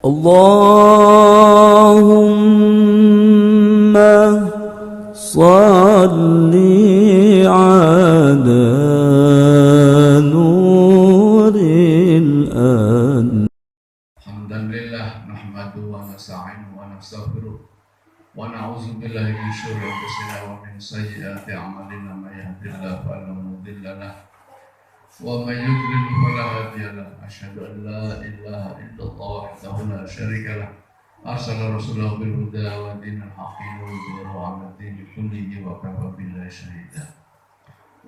اللهم صل على نور الأن. Alhamdulillah nahmaduhu wa nasta'inuhu wa nastaghfiruh wa na'udzu billahi min syururi anfusina wa min sayyiati a'malina may yahdihillahu fala mudilla lahu wa may yudlil fala hadiya lahu. Asyhadu an la ilaha illallah wahdahu la syarika lahu arsala rasulahu bil huda wa dinil haqqi liyudhhirahu 'ala dini kullihi wa kafa billahi shahida.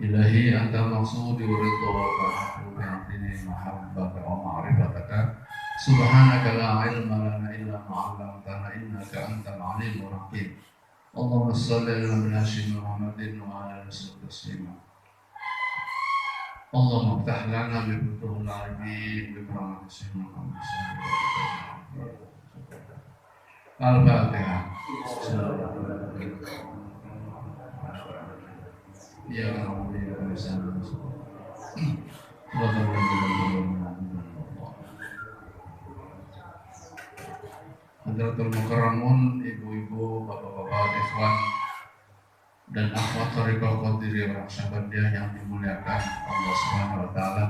Ilahi anta maqsudi wa ridha wa ta'ala bi'atini mahabbaka wa ma'rifataka. Subhanaka la ilma lana illa ma 'allamtana innaka antal alimul hakim. Allahumma shalli ala nabiyyina Muhammadin wa ala alihi wasallam. Allahumma iftah lana bi futuhil alim bi rahmatika Muhammad sallallahu alaihi wasallam. Al-Fatihah. Ya Rabbi ya Rasulullah. Hadratul Mukarramun, ibu-ibu, bapak-bapak, ikhwan dan akhwat thariqah Qadiriyah Naqsyabandiyah yang dimuliakan Allah Subhanahu wa taala.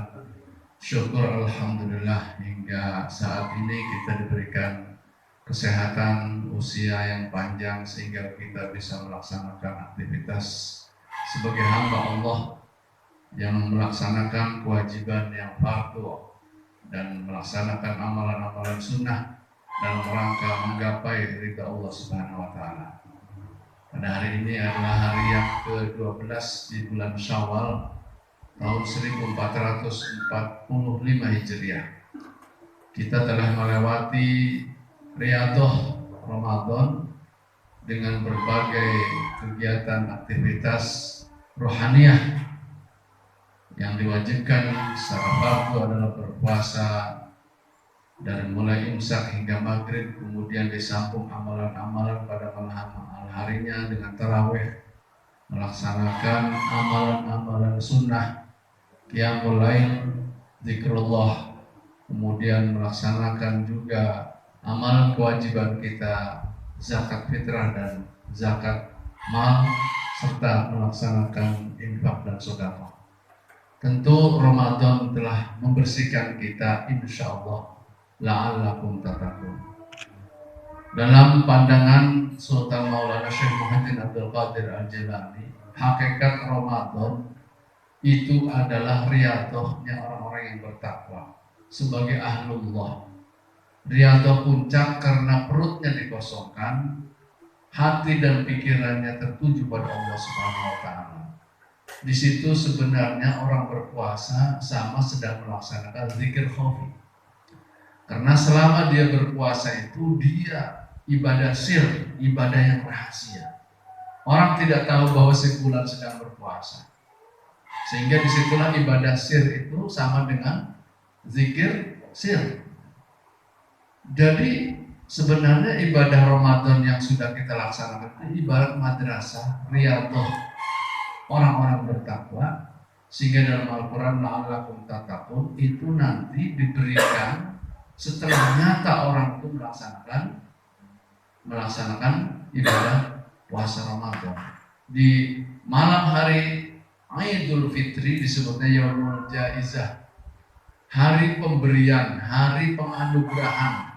Syukur alhamdulillah hingga saat ini kita diberikan kesehatan, usia yang panjang sehingga kita bisa melaksanakan aktivitas sebagai hamba Allah yang melaksanakan kewajiban yang fardu dan melaksanakan amalan-amalan sunnah dalam rangka menggapai ridha Allah Subhanahu wa taala. Pada hari ini adalah hari yang ke-12 di bulan Syawal tahun 1445 Hijriah. Kita telah melewati riyadhah Ramadan dengan berbagai kegiatan aktivitas rohaniyah yang diwajibkan secara fardu adalah berpuasa dari mulai imsak hingga maghrib, kemudian disambung amalan-amalan pada malam harinya dengan tarawih, melaksanakan amalan-amalan sunnah, qiyamul lail, zikrullah, kemudian melaksanakan juga amalan kewajiban kita, zakat fitrah dan zakat mal, serta melaksanakan infak dan sedekah. Tentu Ramadan telah membersihkan kita, insyaallah, la'allakum tattaqun. Dalam pandangan Sultan Maulana Syekh Muhyiddin Abdul Qadir Al-Jilani, hakikat Ramadan itu adalah riyadhahnya orang-orang yang bertakwa sebagai ahlullah. Riyadhah puncak karena perutnya dikosongkan, hati dan pikirannya tertuju pada Allah Subhanahu wa taala. Di situ sebenarnya orang berpuasa sama sedang melaksanakan zikir khafi. Karena selama dia berpuasa itu dia ibadah sir, ibadah yang rahasia. Orang tidak tahu bahwa si fulan sedang berpuasa. Sehingga disitulah ibadah sir itu sama dengan zikir sir. Jadi sebenarnya ibadah Ramadan yang sudah kita laksanakan itu ibarat madrasah, riyadhah orang-orang bertakwa, sehingga dalam Al-Quran la'allakum tattaqun itu nanti diberikan setelah nyata orang itu melaksanakan ibadah puasa Ramadan. Di malam hari Idul Fitri disebutnya Yaumul Jaizah, hari pemberian, hari penganugerahan.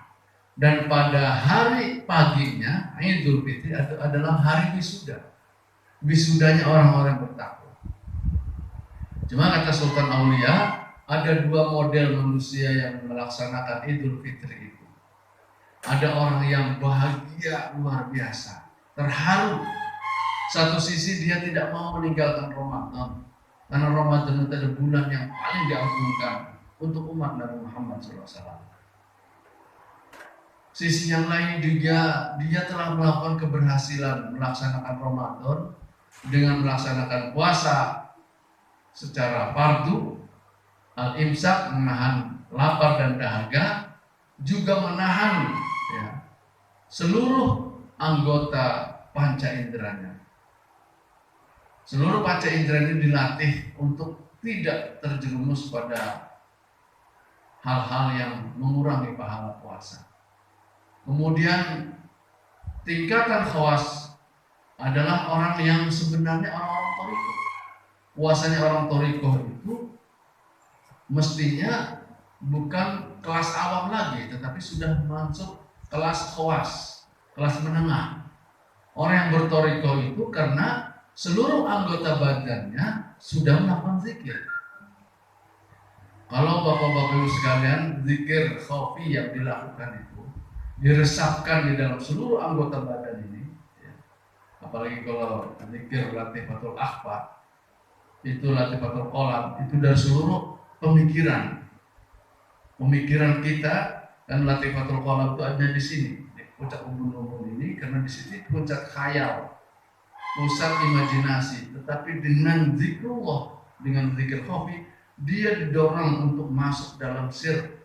Dan pada hari paginya Idul Fitri adalah hari wisuda. Wisudanya orang-orang bertakwa. Cuma kata Sultan Aulia, ada dua model manusia yang melaksanakan Idul Fitri itu. Ada orang yang bahagia luar biasa, terharu. Satu sisi dia tidak mau meninggalkan Ramadan, karena Ramadan itu adalah bulan yang paling diagungkan untuk umat Nabi Muhammad SAW. Sisi yang lain juga dia telah melakukan keberhasilan melaksanakan Ramadan dengan melaksanakan puasa secara fardu, al-imsak, menahan lapar dan dahaga, juga menahan seluruh anggota panca inderanya. Seluruh panca indera ini dilatih untuk tidak terjerumus pada hal-hal yang mengurangi pahala puasa. Kemudian tingkatan khawas adalah orang yang sebenarnya orang-orang toriko. Puasanya orang toriko itu mestinya bukan kelas awam lagi, tetapi sudah masuk kelas khawas, kelas menengah. Orang yang bertoriko itu karena seluruh anggota badannya sudah melakukan zikir. Kalau bapak-bapak ibu sekalian, zikir khafi yang dilakukan itu diresapkan di dalam seluruh anggota badan ini, ya. Apalagi kalau zikir latifatul akhfa, itu latifatul qalam, itu dari seluruh pemikiran kita. Dan latifatul qalam itu ada di sini, di puncak umbun-umbun ini, karena di sini puncak khayal, pusat imajinasi. Tetapi dengan zikrullah, dengan zikir khafi, dia didorong untuk masuk dalam sir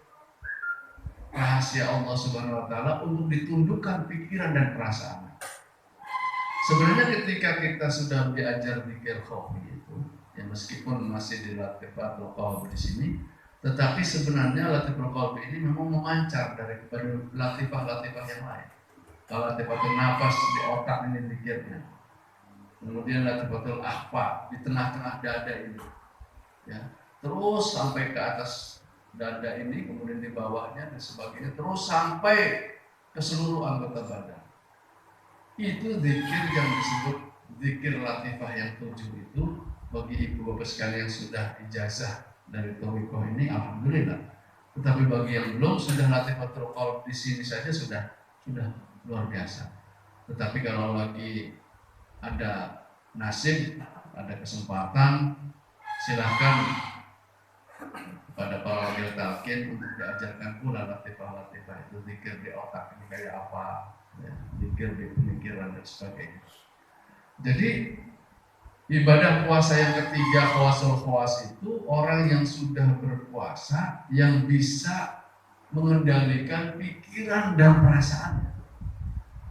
rahasia Allah Subhanahu wa taala, untuk ditundukkan pikiran dan perasaan. Sebenarnya ketika kita sudah diajar zikir khafi itu, ya meskipun masih di latifatul qalb di sini, tetapi sebenarnya latifatul qalb ini memang memancar daripada latifah-latifah yang lain. Kalau latifatul nafas di otak ini zikirnya. Kemudian latifatul akhfa di tengah-tengah dada ini. Ya, terus sampai ke atas dada ini, kemudian di bawahnya dan sebagainya, terus sampai ke seluruh anggota badan. Itu zikir yang disebut zikir latifah yang 7 itu. Bagi ibu bapak sekalian yang sudah ijazah dari thariqah ini, alhamdulillah. Tetapi bagi yang belum, sudah latifatul qalb di sini saja sudah luar biasa. Tetapi kalau lagi ada nasib, ada kesempatan, silahkan kepada para wakil talqin untuk diajarkan pula latifah-latifah itu, zikir di otak ini kayak apa, ya, zikir di pemikiran dan sebagainya. Jadi ibadah puasa yang ketiga, khawasul khawas, itu orang yang sudah berpuasa yang bisa mengendalikan pikiran dan perasaannya.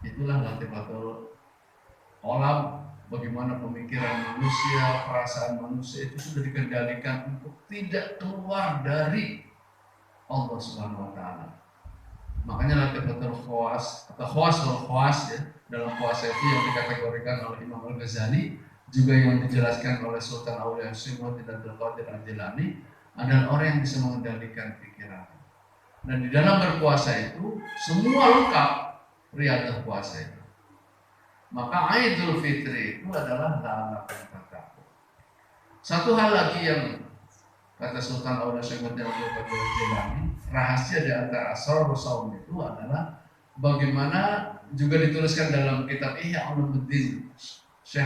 Itulah latifatul qalam. Bagaimana pemikiran manusia, perasaan manusia itu sudah dikendalikan untuk tidak keluar dari Allah Subhanahu wa taala. Makanya latifatul khawas atau khawasul khawas, ya, dalam puasa itu yang dikategorikan oleh Imam Al-Ghazali, juga yang dijelaskan oleh Sultan Auliya Syaikhul Abdul Qadir Al-Jilani, adalah orang yang bisa mengendalikan pikiran. Dan di dalam berpuasa itu semua lengkap riadah puasa itu. Maka Idul Fitri itu adalah la'allakum tattaqun. Satu hal lagi yang kata Sultan Auliya Syaikhul Abdul Qadir Al-Jilani, rahasia di antara asrar saum itu adalah bagaimana juga dituliskan dalam kitab Ihya Ulumuddin Syekh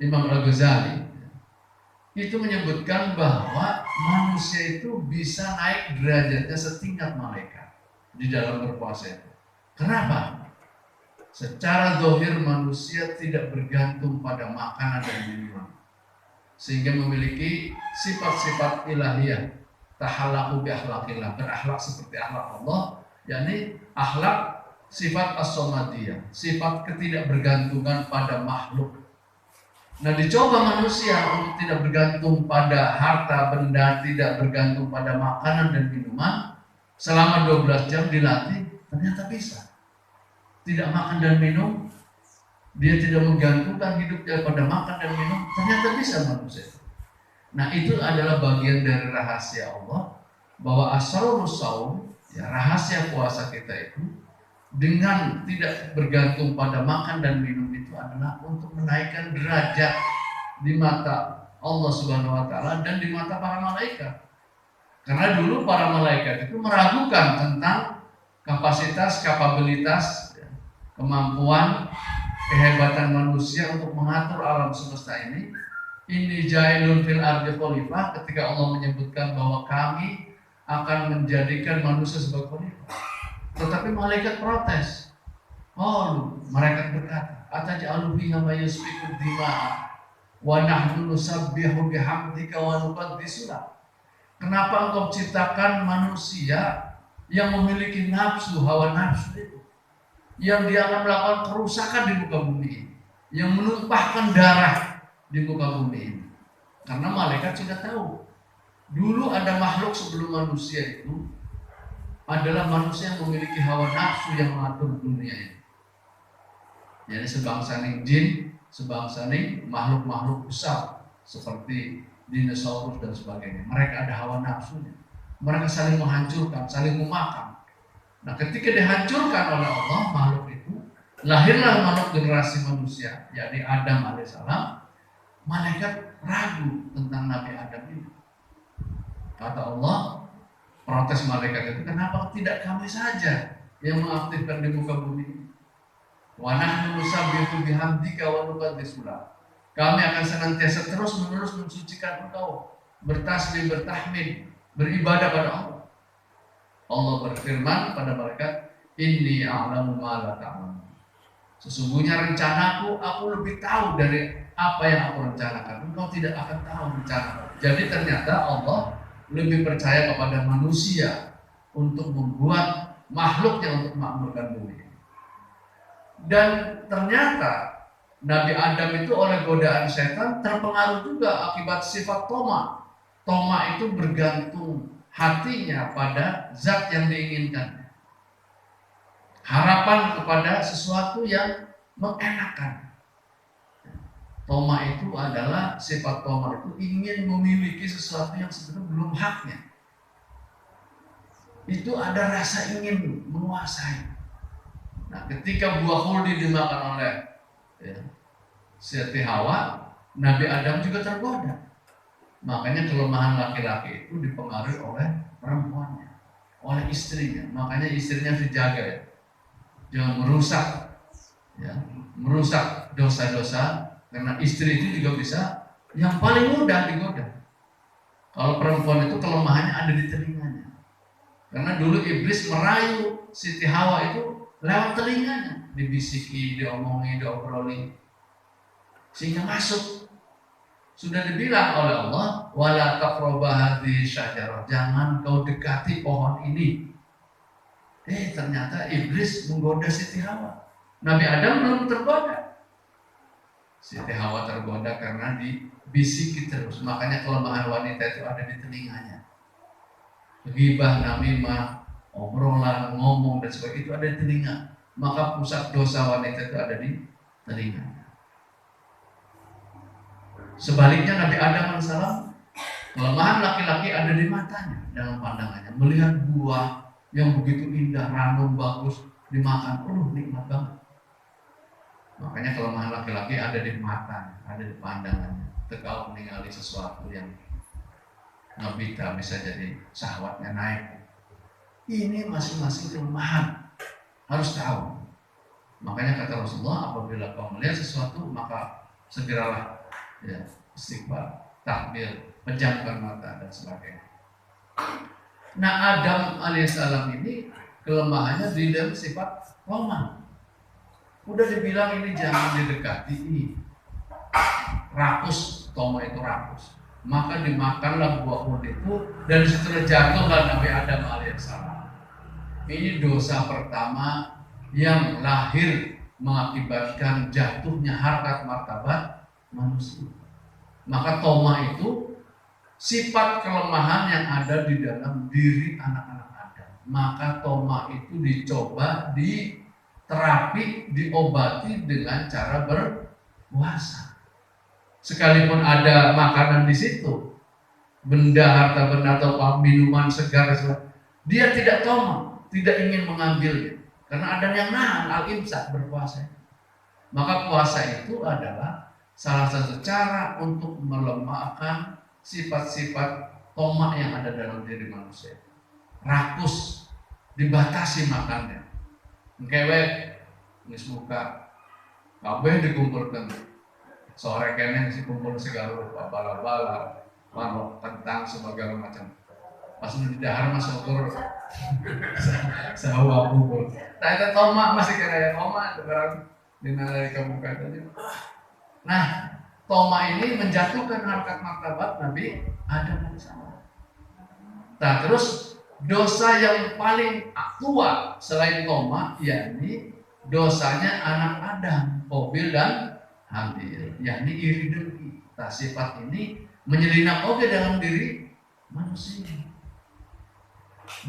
Imam Al-Ghazali, itu menyebutkan bahwa manusia itu bisa naik derajatnya setingkat malaikat di dalam berpuasa itu. Kenapa? Secara zahir manusia tidak bergantung pada makanan dan minuman, sehingga memiliki sifat-sifat ilahiyah, tahallaqu bi akhlaqillah, berakhlak seperti akhlak Allah, yakni akhlak sifat as-samadiyah, sifat ketidakbergantungan pada makhluk. Nah, dicoba manusia untuk tidak bergantung pada harta benda, tidak bergantung pada makanan dan minuman selama 12 jam dilatih, ternyata bisa. Tidak makan dan minum, dia tidak menggantungkan hidupnya pada makan dan minum, ternyata bisa manusia. Nah, itu adalah bagian dari rahasia Allah, bahwa asrarus shaum, ya, rahasia puasa kita itu dengan tidak bergantung pada makan dan minum itu adalah untuk menaikkan derajat di mata Allah Subhanahu wa taala dan di mata para malaikat. Karena dulu para malaikat itu meragukan tentang kapasitas, kapabilitas, kemampuan, kehebatan manusia untuk mengatur alam semesta ini. Inni ja'ilun fil ardi khalifah, ketika Allah menyebutkan bahwa kami akan menjadikan manusia sebagai khalifah. Tetapi malaikat protes. Oh, malaikat berkata, ataj'alu fiha may yasfiku dima'a wa nahnu nusabbihu bihamdika wa nuqaddisu lak. Kenapa engkau ciptakan manusia yang memiliki nafsu, hawa nafsu itu, yang dia akan melakukan kerusakan di muka bumi ini, yang menumpahkan darah di muka bumi ini? Karena malaikat sudah tahu, dulu ada makhluk sebelum manusia itu adalah manusia yang memiliki hawa nafsu yang mengatur dunia ini. Jadi sebangsa nih jin, sebangsa nih makhluk-makhluk besar seperti dinosaurus dan sebagainya. Mereka ada hawa nafsunya. Mereka saling menghancurkan, saling memakan. Nah, ketika dihancurkan oleh Allah makhluk itu, lahirlah makhluk generasi manusia, yakni Adam alaihissalam. Malaikat ragu tentang Nabi Adam ini. Kata Allah, protes malaikat itu, kenapa tidak kami saja yang mengaktifkan di muka bumi ini? Wa nahnu nusabbihu bihamdika wa nuqaddisu lak. Kami akan senantiasa terus-menerus mensucikan Engkau, bertasbih, bertahmid, beribadah pada Allah. Allah berfirman pada malaikat, inni a'lamu ma la ta'lamun. Sesungguhnya rencanaku, aku lebih tahu dari apa yang aku rencanakan. Engkau tidak akan tahu rencana. Jadi ternyata Allah lebih percaya kepada manusia untuk membuat makhluknya untuk memakmurkan bumi. Dan ternyata Nabi Adam itu oleh godaan setan terpengaruh juga akibat sifat toma. Toma itu bergantung hatinya pada zat yang diinginkan. Harapan kepada sesuatu yang mengenakan. Toma itu adalah sifat toma itu ingin memiliki sesuatu yang sebenarnya belum haknya. Itu ada rasa ingin menguasai. Nah, ketika buah khuldi dimakan oleh Siti Hawa, Nabi Adam juga tergoda. Makanya kelemahan laki-laki itu dipengaruhi oleh perempuannya, oleh istrinya. Makanya istrinya dijaga ya. Jangan merusak dosa-dosa, karena istri itu juga bisa yang paling mudah digoda. Kalau perempuan itu kelemahannya ada di telinganya. Karena dulu iblis merayu Siti Hawa itu lewat telinganya, dibisiki, diomongi, diobroli, sehingga masuk. Sudah dibilang oleh Allah, wala taqrabu hadhihi syajarah, jangan kau dekati pohon ini. Ternyata iblis menggoda Siti Hawa. Nabi Adam belum tergoda. Siti Hawa tergoda karena dibisiki terus. Makanya kelemahan wanita itu ada di telinganya. Ghibah, namimah, obrolan, ngomong dan sebagainya itu ada di telinga. Maka pusat dosa wanita itu ada di telinga. Sebaliknya Nabi Adam AS, kelemahan laki-laki ada di matanya, dalam pandangannya. Melihat buah yang begitu indah, ranum, bagus, dimakan, nikmat banget. Makanya kelemahan laki-laki ada di matanya, ada di pandangannya. Tegak meninggali sesuatu yang ngebita bisa jadi syahwatnya naik. Ini masing-masing kelemahan, harus tahu. Makanya kata Rasulullah, apabila kau melihat sesuatu maka segeralah istighfar, takbir, pejamkan mata dan sebagainya. Nah, Adam alaihissalam ini kelemahannya di dalam sifat toma. Udah dibilang ini jangan didekati, ini rakus, toma itu rakus. Maka dimakanlah buah khuld itu dan setelah jatuhlah Nabi Adam alaihissalam. Ini dosa pertama yang lahir mengakibatkan jatuhnya harkat martabat manusia. Maka toma itu sifat kelemahan yang ada di dalam diri anak-anak Adam. Maka toma itu dicoba diterapi, diobati dengan cara berpuasa. Sekalipun ada makanan di situ, benda, harta benda atau minuman segar, dia tidak toma, tidak ingin mengambilnya. Karena ada yang nahan, al-imsak, berpuasa. Maka puasa itu adalah salah satu cara untuk melemahkan sifat-sifat toma yang ada dalam diri manusia. Rakus, dibatasi makannya. Ngewek, ngis muka, kabeh dikumpulkan. Sore kene si kumpul segala bala-bala, manuk, kentang, segala macam. Pas di dahar masuk ukur sahawa kumpul. Nah itu toma masih kena toma barang dinalai ke muka tadi. Nah, toma ini menjatuhkan harkat martabat Nabi Adam alaihissalam. Nah, terus dosa yang paling tua selain toma, yakni dosanya anak Adam, Qabil dan Habil, yakni iri dengki. Nah, sifat ini menyelinap dalam diri manusia.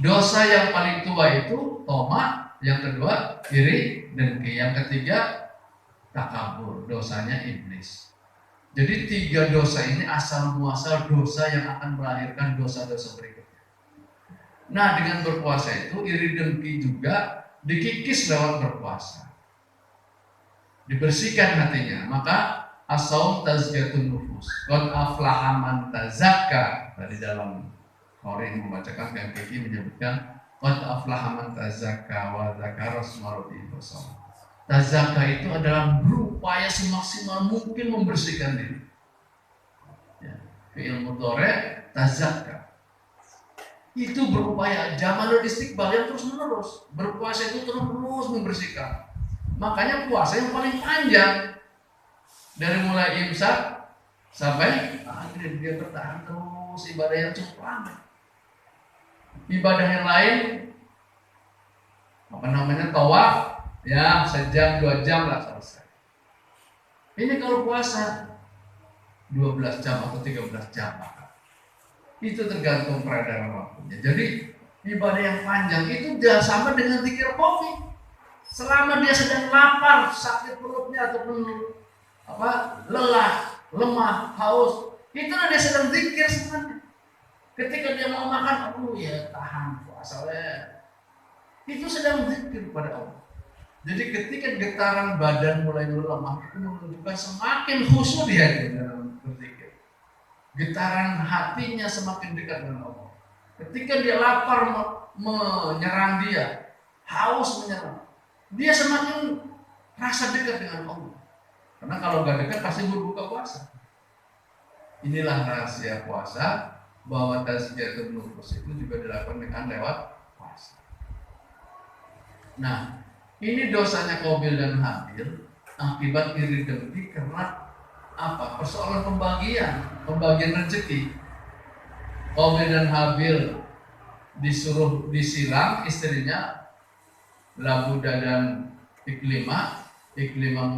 Dosa yang paling tua itu toma, yang kedua iri, dengki, yang ketiga takabur, dosanya iblis. Jadi 3 dosa ini asal muasal dosa yang akan melahirkan dosa-dosa berikutnya. Nah, dengan berpuasa itu iri dengki juga dikikis lewat berpuasa. Dibersihkan hatinya. Maka as-saum tazkiyatun nufus. Qad aflaha man tazakka. Tadi dalam Qori membacakan yang Kiki menyebutkan qad aflaha man tazakka wa dzakara asma rabbih fasalla. Tazakka itu adalah berupaya semaksimal mungkin membersihkan diri. Ya, fi'il mudhari' tazakka. Itu berupaya, jamalul istiqbal yang terus menerus. Berpuasa itu terus membersihkan. Makanya puasa yang paling panjang dari mulai imsak sampai akhirnya dia bertahan terus ibadah yang cukup lama. Ibadah yang lain tawaf ya 1-2 jam lah selesai. Ini kalau puasa 12 jam atau 13 jam itu tergantung peredaran waktunya. Jadi ibadah yang panjang itu dia sama dengan zikir kopi. Selama dia sedang lapar, sakit perutnya ataupun lelah, lemah, haus, itulah dia sedang zikir sebenarnya. Ketika dia mau makan, ya tahan puasa. Itu sedang zikir kepada Allah. Jadi ketika getaran badan mulai melemah, itu menunjukkan semakin khusyuk dia dalam berzikir. Getaran hatinya semakin dekat dengan Allah. Ketika dia lapar menyerang dia, haus menyerang, dia semakin rasa dekat dengan Allah. Karena kalau gak dekat pasti berbuka puasa. Inilah rahasia puasa, bahwa tazkiyatun nufus itu juga dilakukan dengan lewat puasa. Nah, ini dosanya Qabil dan Habil akibat iri dengki karena apa? Persoalan pembagian rezeki. Qabil dan Habil disuruh disilang istrinya Labuda dan Iklimah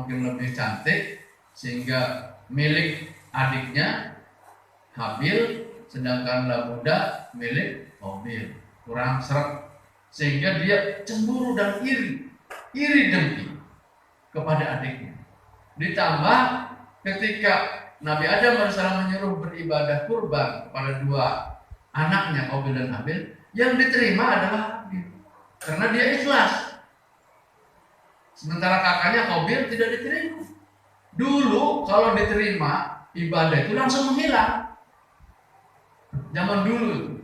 mungkin lebih cantik sehingga milik adiknya Habil, sedangkan Labuda milik Qabil, kurang seret sehingga dia cemburu dan iri dengki kepada adiknya. Ditambah ketika Nabi Adam AS menyuruh beribadah kurban kepada 2 anaknya Qabil dan Habil, yang diterima adalah Habil karena dia ikhlas. Sementara kakaknya Qabil tidak diterima. Dulu kalau diterima ibadah itu langsung menghilang. Zaman dulu itu,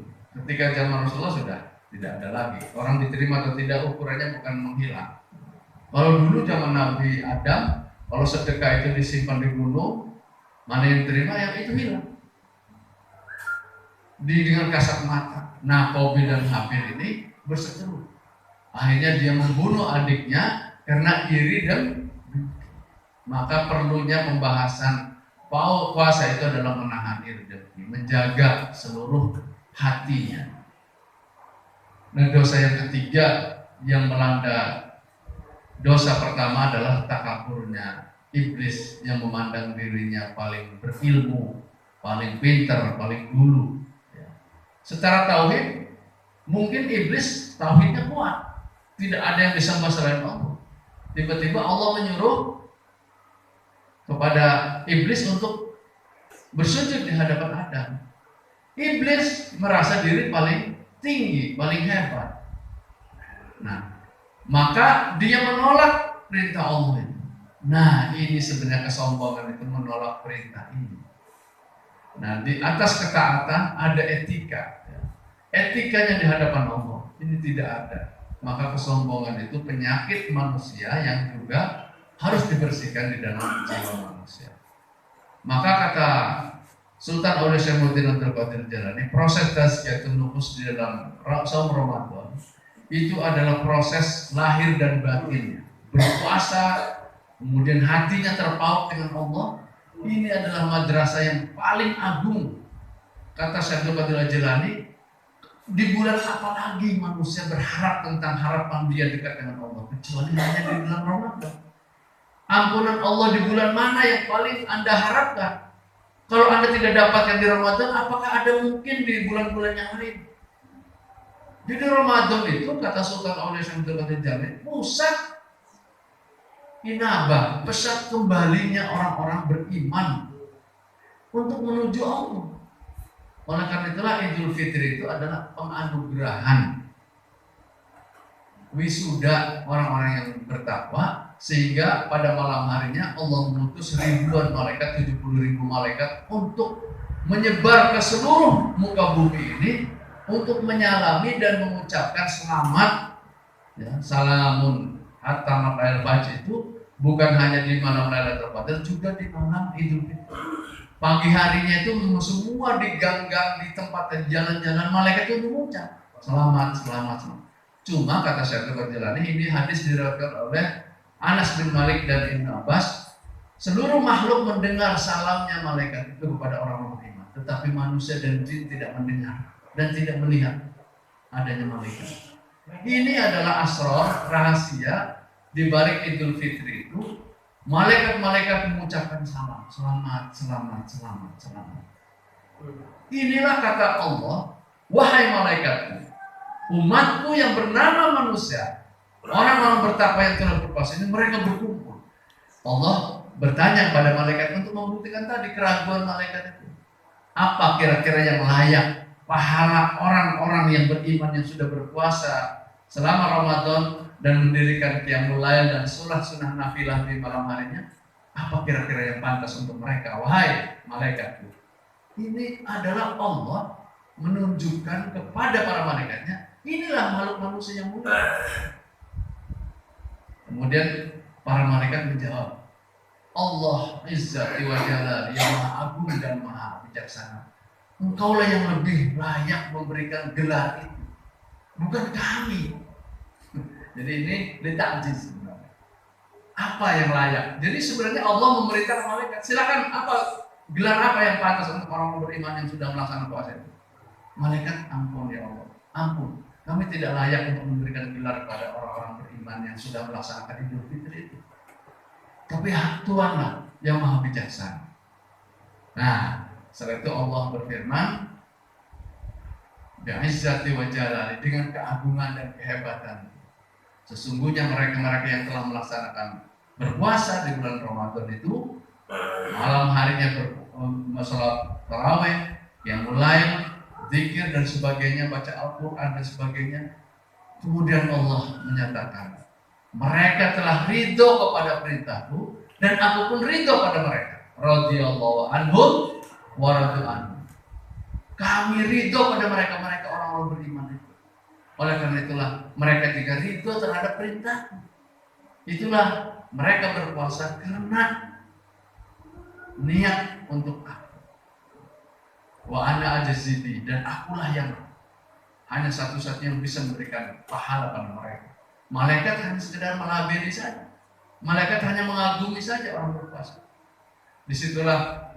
ketika zaman Rasulullah sudah tidak ada lagi. Orang diterima atau tidak ukurannya bukan menghilang. Kalau dulu zaman Nabi Adam, kalau sedekah itu disimpan di gunung, mana yang diterima yang itu hilang. Dengan kasat mata. Nah, Qabil dan Habil ini berseteru. Akhirnya dia membunuh adiknya karena iri dan maka perlunya pembahasan puasa itu adalah menahan iri dan menjaga seluruh hatinya. Nah, dosa yang ketiga yang melanda dosa pertama adalah takaburnya iblis yang memandang dirinya paling berilmu, paling pintar, paling dulu. Secara tauhid, mungkin iblis tauhidnya kuat, tidak ada yang bisa selain Allah. Tiba-tiba Allah menyuruh kepada iblis untuk bersujud di hadapan Adam. Iblis merasa diri paling tinggi, paling hebat. Nah, maka dia menolak perintah Allah itu. Nah, ini sebenarnya kesombongan itu menolak perintah ini. Nah, di atas ketaatan ada etika. Etikanya di hadapan Allah ini tidak ada. Maka kesombongan itu penyakit manusia yang juga harus dibersihkan di dalam jiwa manusia. Maka kata Sultan Aulia Syaikhul Abdul Qadir Jailani, proses tazkiyatun nufus di dalam saum Ramadan itu adalah proses lahir dan batinnya. Berpuasa, kemudian hatinya terpaut dengan Allah. Ini adalah madrasah yang paling agung. Kata Syaikhul Qadir Jailani, di bulan apa lagi manusia berharap tentang harapan dia dekat dengan Allah kecuali hanya di bulan Ramadan. Ampunan Allah di bulan mana yang paling Anda harapkan? Kalau Anda tidak dapatkan di Ramadan, apakah ada mungkin di bulan-bulan yang lain? Jadi Ramadan itu kata Sultan Aulia Syamsul Qadir Jailani, pusat inabah, pusat kembalinya orang-orang beriman untuk menuju Allah. Oleh karena itulah Idul Fitri itu adalah penganugerahan, wisuda orang-orang yang bertakwa, sehingga pada malam harinya Allah mengutus ribuan malaikat, 70.000 malaikat untuk menyebar ke seluruh muka bumi ini untuk menyalami dan mengucapkan selamat, ya, salamun hatta matla'il fajr itu bukan hanya di malam Lailatul Qadar, juga di malam Idul Fitri. Pagi harinya itu semua di gang-gang, di tempat dan jalan-jalan malaikat itu mengucap selamat, selamat, selamat. Cuma kata Syekh Al-Jilani, ini hadis diriwayatkan oleh Anas bin Malik dan Ibnu Abbas, seluruh makhluk mendengar salamnya malaikat itu kepada orang beriman, tetapi manusia dan jin tidak mendengar dan tidak melihat adanya malaikat. Ini adalah asrar, rahasia di balik Idul Fitri itu. Malaikat-malaikat mengucapkan salam, selamat, selamat, selamat, selamat. Inilah kata Allah, wahai malaikatku, umatku yang bernama manusia, orang-orang bertakwa yang telah berpuasa ini, mereka berkumpul. Allah bertanya kepada malaikat untuk membuktikan tadi keraguan malaikat itu. Apa kira-kira yang layak pahala orang-orang yang beriman yang sudah berpuasa selama Ramadan dan mendirikan qiyamul lail dan sunnah nafilah di malam harinya? Apa kira-kira yang pantas untuk mereka? Wahai malaikatku, ini adalah Allah menunjukkan kepada para malaikatnya, inilah makhluk manusia yang mulia. Kemudian para malaikat menjawab, Allah Izzati wa Jalal yang maha agung dan maha bijaksana, engkaulah yang lebih layak memberikan gelar itu, bukan kami. Jadi ini litakjiz sebenarnya. Apa yang layak? Jadi sebenarnya Allah memerintahkan malaikat, silakan gelar apa yang pantas untuk orang beriman yang sudah melaksanakan puasa itu. Malaikat, ampun ya Allah, ampun. Kami tidak layak untuk memberikan gelar kepada orang-orang beriman yang sudah melaksanakan Idul Fitri itu. Tapi Tuhanlah yang maha bijaksana. Nah, setelah itu Allah berfirman, bi'izzati wa jalali, dengan keagungan dan kehebatan, sesungguhnya mereka-mereka yang telah melaksanakan berpuasa di bulan Ramadan itu, malam harinya bersalat tarawih, yang mulai zikir dan sebagainya, baca Al-Quran dan sebagainya. Kemudian Allah menyatakan, mereka telah ridho kepada perintahku dan aku pun ridho pada mereka. Radhiyallahu anhum wa radu anhum. Kami ridho pada mereka orang-orang beriman itu. Oleh karena itulah mereka juga ridho terhadap perintahku. Itulah mereka berpuasa karena niat untuk aku. Wa ana ajzidi, dan akulah yang hanya satu-satunya yang bisa memberikan pahala pada mereka. Malaikat hanya sekedar melabeli saja. Malaikat hanya mengagumi saja orang berpuasa. Disitulah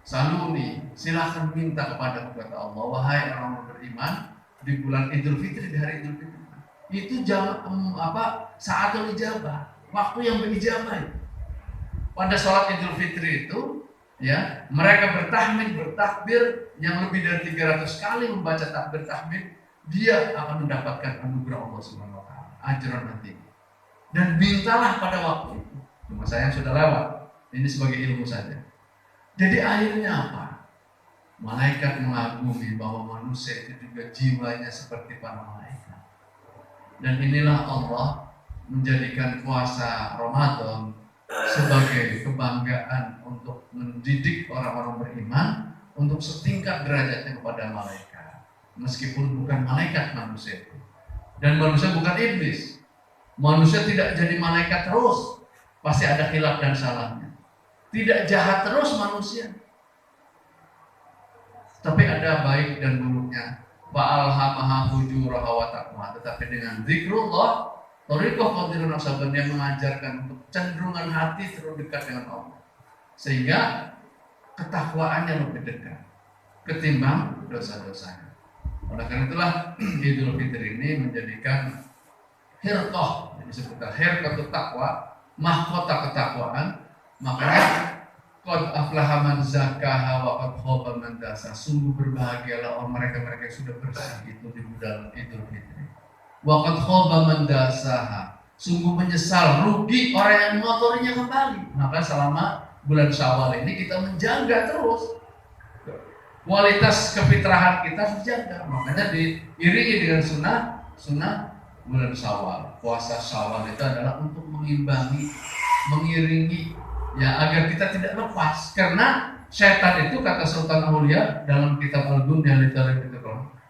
saluni, silahkan minta kepada Allah, wahai orang beriman, di bulan Idul Fitri, di hari Idul Fitri itu saatul ijabah, waktu yang berijabah. Pada sholat Idul Fitri itu, ya, mereka bertakbir yang lebih dari 300 kali membaca takbir tahmid, dia akan mendapatkan anugerah Allah Subhanahu wa taala, ajran nanti. Dan mintalah pada waktu itu. Cuma sayang sudah lewat. Ini sebagai ilmu saja. Jadi akhirnya apa? Malaikat mengagumi bahwa manusia itu juga jiwanya seperti para malaikat. Dan inilah Allah menjadikan puasa Ramadan sebagai kebanggaan untuk mendidik orang-orang beriman untuk setingkat derajatnya kepada malaikat, meskipun bukan malaikat manusia itu. Dan manusia bukan iblis. Manusia tidak jadi malaikat terus, pasti ada khilaf dan salahnya. Tidak jahat terus manusia, tapi ada baik dan buruknya. Fa'alhamaha fujuraha wa taqwa. Tetapi dengan zikrullah, thariqah qadirun asaban, yang mengajarkan untuk cenderungan hati terus dekat dengan Allah, sehingga ketakwaannya lebih dekat ketimbang dosa-dosanya. Oleh karena itulah Idul Fitri ini menjadikan hirqah, disebutkan hirqatut taqwa, mahkota ketakwaan. Makanya Qad aflaha man zakkaha wa qad khaba man dassaha. Sungguh berbahagialah orang mereka-mereka yang sudah bersih itu di bulan Idul Fitri. Wa qad khaba man dassaha. Sungguh menyesal, rugi orang yang mengotorinya kembali. Maka selama bulan Syawal ini kita menjaga terus kualitas kefitrahan kita, harus dijaga. Makanya diiringi dengan sunnah bulan Syawal. Puasa Syawal itu adalah untuk mengimbangi, mengiringi, ya, agar kita tidak lepas. Karena setan itu, kata Sultan Aulia dalam kitab Al-Ghum yang diterangkan,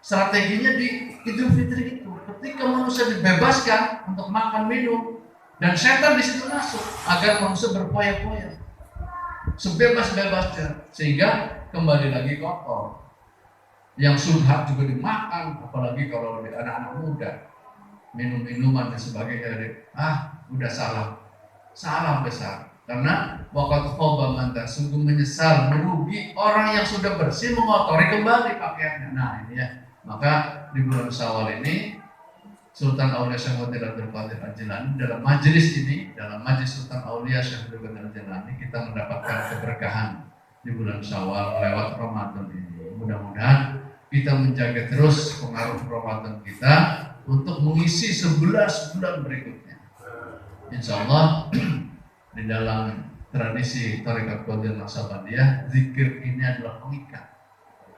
strateginya di Idul Fitri itu, ketika manusia dibebaskan untuk makan minum, dan setan di situ masuk agar manusia berpoya-poya sebebas-bebasnya, sehingga kembali lagi kotor. Yang subhat juga dimakan, apalagi kalau anak-anak muda minum-minuman dan sebagainya. Udah salah besar. Karena waqad khaba man dassaha, sungguh menyesal, merugi orang yang sudah bersih mengotori kembali pakaiannya. Nah ini ya, maka di bulan Syawal ini Sultan Aulia Syekh Abdul Qadir Al-Jilani dalam majelis ini, dalam majelis Sultan Aulia Syekh Abdul Qadir Al-Jilani, kita mendapatkan keberkahan di bulan Syawal lewat Ramadan ini. Mudah-mudahan kita menjaga terus pengaruh Ramadan kita untuk mengisi 11 bulan berikutnya. Insya Allah di dalam tradisi Thariqat Qadir Naqsabandiyah, zikir ini adalah pengikat.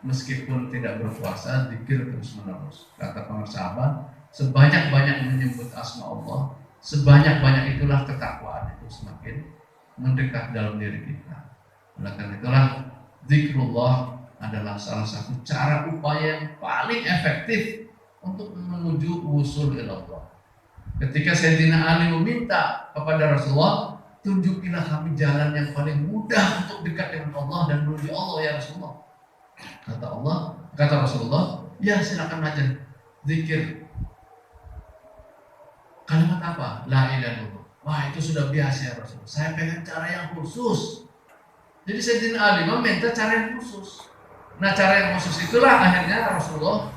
Meskipun tidak berpuasa, zikir terus menerus. Kata para sahabat, sebanyak-banyak menyebut asma Allah, sebanyak-banyak itulah ketakwaan itu semakin mendekat dalam diri kita. Oleh karena itulah zikrullah adalah salah satu cara upaya yang paling efektif untuk menuju wusul ilallah. Ketika Sayyidina Ali meminta kepada Rasulullah, tunjukilah kami jalan yang paling mudah untuk dekat dengan Allah dan menuju Allah ya Rasulullah. Kata Rasulullah, ya silakan aja zikir. Kalimat apa? La ilaha illallah. Wah, itu sudah biasa ya Rasulullah. Saya pengen cara yang khusus. Jadi Sayyidina Ali meminta cara yang khusus. Nah, cara yang khusus itulah akhirnya Rasulullah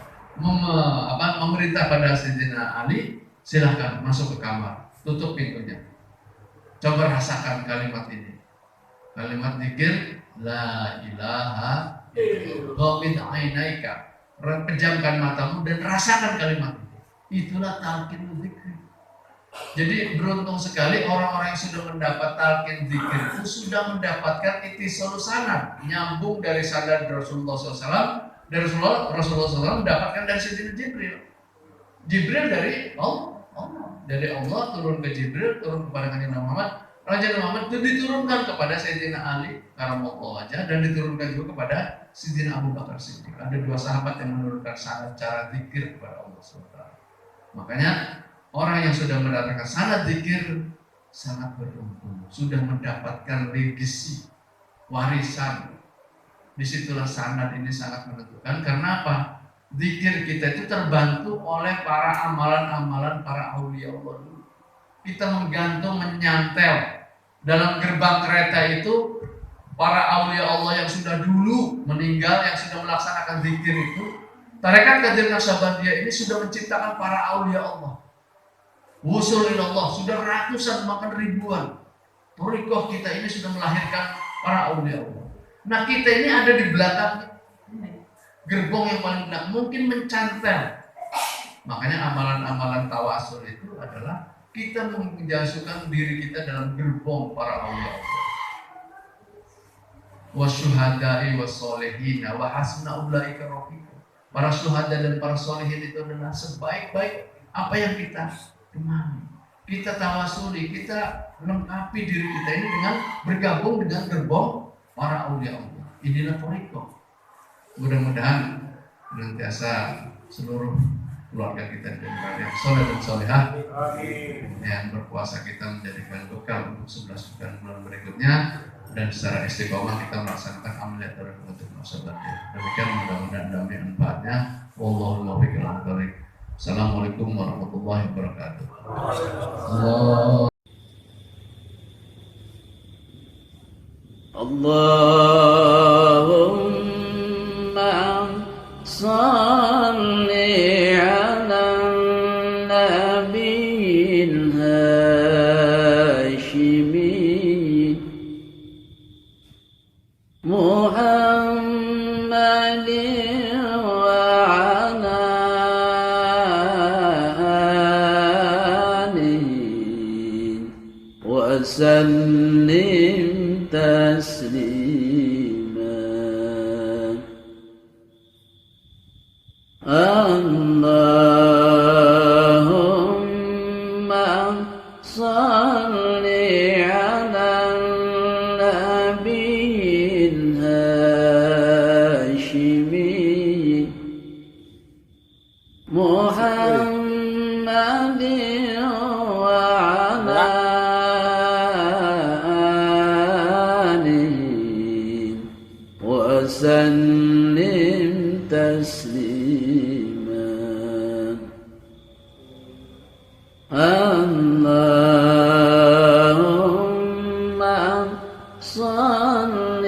memerintah pada Sayyidina Ali, silahkan masuk ke kamar, tutup pintunya. Coba rasakan kalimat ini. Kalimat zikir la ilaha illallah. Ghamid ainaika. Pejamkan matamu dan rasakan kalimat itu. Itulah talqin zikir. Jadi beruntung sekali orang-orang yang sudah mendapat talqin zikir itu sudah mendapatkan ittisalu sanad, nyambung dari sanad Rasulullah SAW. Dari Rasulullah SAW mendapatkan dari Sayyidina Jibril. Jibril dari Allah. Dari Allah turun ke Jibril, turun kepada Nabi Muhammad. Raja Muhammad itu diturunkan kepada Sayyidina Ali karamallahu wajhah dan diturunkan juga kepada Sayyidina Abu Bakar Siddiq. Ada dua sahabat yang menurunkan sanad cara zikir kepada Allah SWT. Makanya orang yang sudah mendapatkan sanad zikir sangat beruntung, sudah mendapatkan legasi, warisan. Disitulah sanad ini sangat menentukan. Karena apa? Zikir kita itu terbantu oleh para amalan-amalan para aulia Allah dulu. Kita menggantung, menyantel dalam gerbang kereta itu para aulia Allah yang sudah dulu meninggal, yang sudah melaksanakan zikir itu. Tarekat Qadir Naqsabandiyah ini sudah menciptakan para aulia Allah. Wusul ilallah sudah ratusan bahkan ribuan. Thariqah kita ini sudah melahirkan para aulia Allah. Nah, kita ini ada di belakang ini. Gerbong yang paling belakang mungkin mencantel. Makanya amalan-amalan tawasul itu adalah kita menjasukan diri kita dalam gerbong para aulia Allah. Wasyuhada'i wasolihina wa hasuna ulaika rafiqa. Para syuhada dan para solihin itu adalah sebaik-baik apa yang kita kemani. Kita tawasuli, kita lengkapi diri kita ini dengan bergabung dengan gerbong para aulia Allah. Inilah thariqah. Mudah-mudahan senantiasa seluruh keluarga kita dan yang soleh dan solehah yang berpuasa kita menjadikan bekal untuk 11 bulan berikutnya, dan secara istiqomah kita melaksanakan amaliyat Thariqat Naqsabandiyah. Demikian mudah-mudahan dami manfaatnya. Wallahu muwaffiq ila thariq. Assalamualaikum warahmatullahi wabarakatuh. Allahumma salli ala nabiyil hashimi وسلم تسليما اللهم صل على النبي الهاشمي محمد وعلى آله وسلم تسليما اللهم صل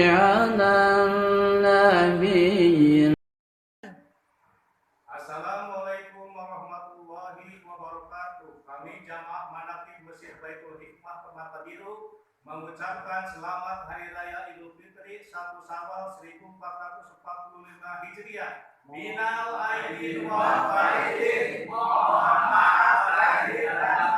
على النبي. Assalamualaikum warahmatullahi wabarakatuh. Kami Jamaah Manaqib Masjid Baitul Hikmah Permata Biru mengucapkan selamat Hari Raya Idul Fitri 1 Syawal 1445 Hijriah. Minal aidin wal faizin. Mohon maaf lahir dan